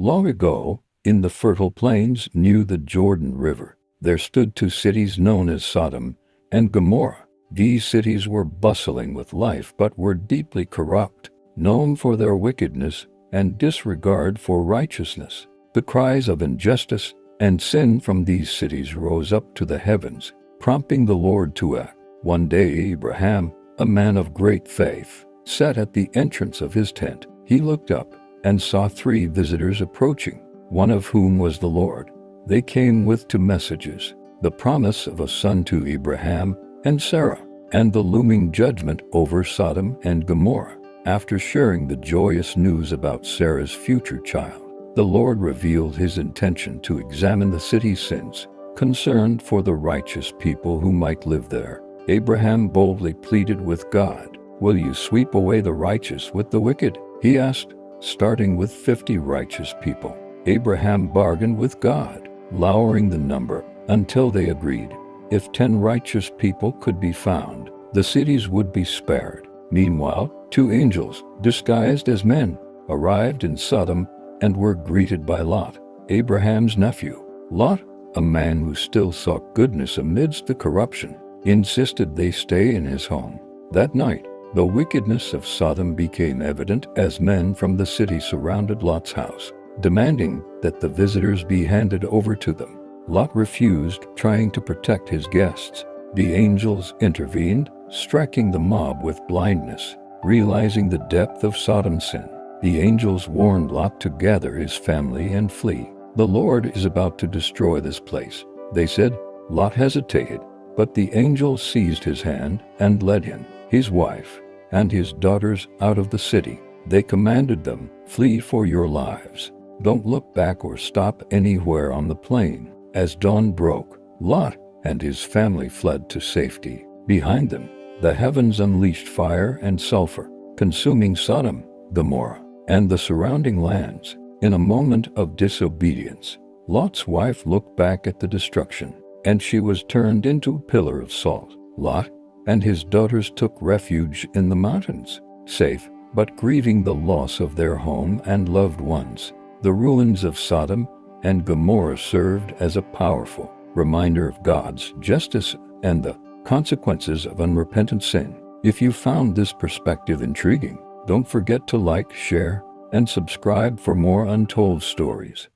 Long ago, in the fertile plains near the Jordan River, there stood two cities known as Sodom and Gomorrah. These cities were bustling with life but were deeply corrupt, known for their wickedness and disregard for righteousness. The cries of injustice and sin from these cities rose up to the heavens, prompting the Lord to act. One day Abraham, a man of great faith, sat at the entrance of his tent. He looked up and saw three visitors approaching, one of whom was the Lord. They came with two messages: the promise of a son to Abraham and Sarah, and the looming judgment over Sodom and Gomorrah. After sharing the joyous news about Sarah's future child, the Lord revealed his intention to examine the city's sins, concerned for the righteous people who might live there. Abraham boldly pleaded with God. "Will you sweep away the righteous with the wicked?" he asked. Starting with 50 righteous people, Abraham bargained with God, lowering the number until they agreed. If 10 righteous people could be found, the cities would be spared. Meanwhile, 2 angels, disguised as men, arrived in Sodom and were greeted by Lot, Abraham's nephew. Lot, a man who still sought goodness amidst the corruption, insisted they stay in his home. That night, the wickedness of Sodom became evident as men from the city surrounded Lot's house, demanding that the visitors be handed over to them. Lot refused, trying to protect his guests. The angels intervened, striking the mob with blindness. Realizing the depth of Sodom's sin, the angels warned Lot to gather his family and flee. "The Lord is about to destroy this place," they said. Lot hesitated, but the angels seized his hand and led him, his wife, and his daughters out of the city. They commanded them, "Flee for your lives. Don't look back or stop anywhere on the plain." As dawn broke, Lot and his family fled to safety. Behind them, the heavens unleashed fire and sulfur, consuming Sodom, Gomorrah, and the surrounding lands. In a moment of disobedience, Lot's wife looked back at the destruction, and she was turned into a pillar of salt. Lot and his daughters took refuge in the mountains, safe but grieving the loss of their home and loved ones. The ruins of Sodom and Gomorrah served as a powerful reminder of God's justice and the consequences of unrepentant sin. If you found this perspective intriguing, don't forget to like, share, and subscribe for more untold stories.